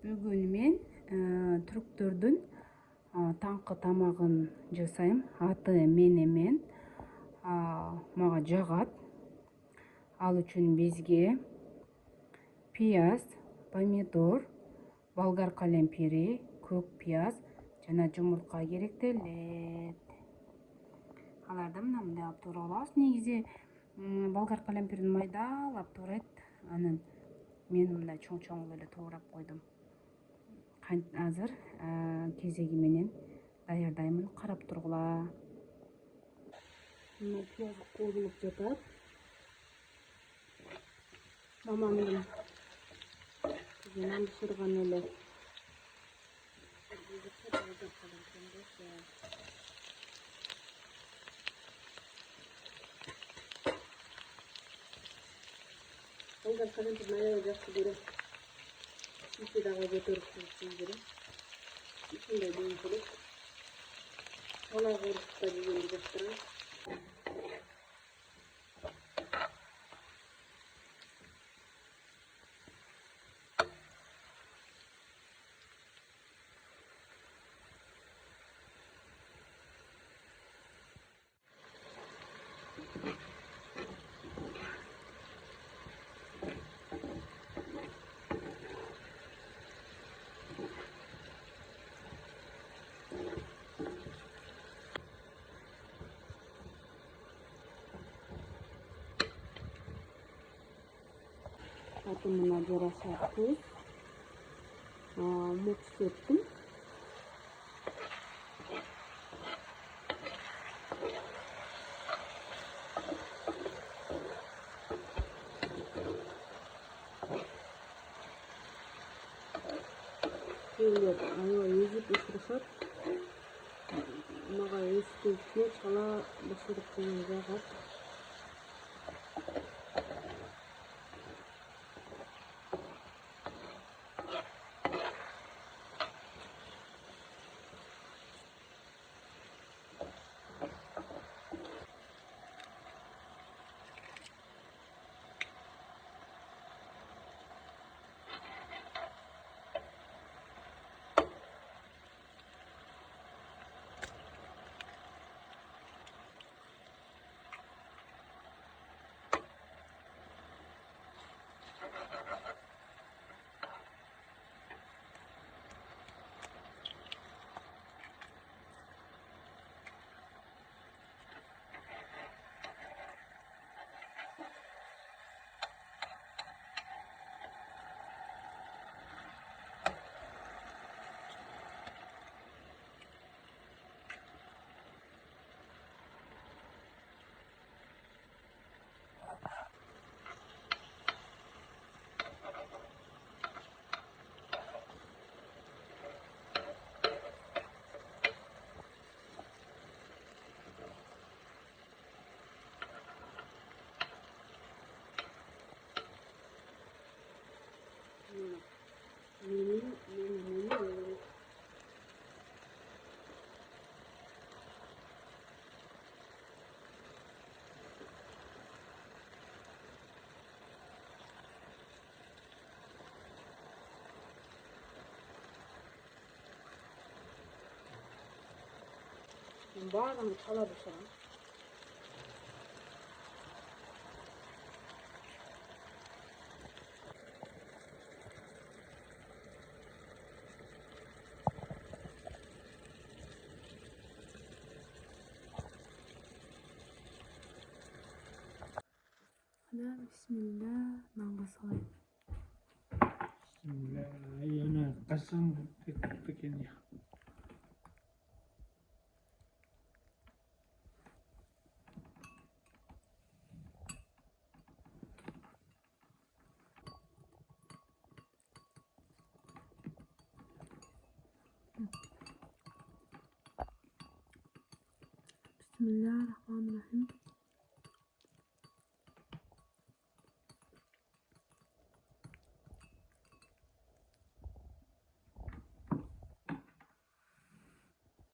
Бүгүн мен түрктөрдүн таңкы тамагын жасайм. Аты менемен. Мага жагат. Ал үчүн бизге пияз, помидор, болгар калемпири, көк пияз жана жумурка керектелет. Аларды мындай алып туура алабыз. Негизи болгар калемпирин майдалап туурайт. Анан мен мындай чоң-чоң эле туурап койдум. Азыр кезеги менен даярдаймын, карап тургула. Мына пияз куурулуп жатат. Мамамдын кызынан бышырган эле. Болгар калемпирин аябай жакшы көрөм. İçi daha götürürsün gibi. İçinde büyütülüp ona vuruşta bir götürün. Atımına yarasa tuz, muz septim. Şöyle yüzüp ısırışat. Mağa eski içine çala bışırıp koyacağız. Bağırın çala dışarı. Bismillah, nangga salay. Bismillah, yana qasam ekan ya. Bismillahirrahmanirrahim.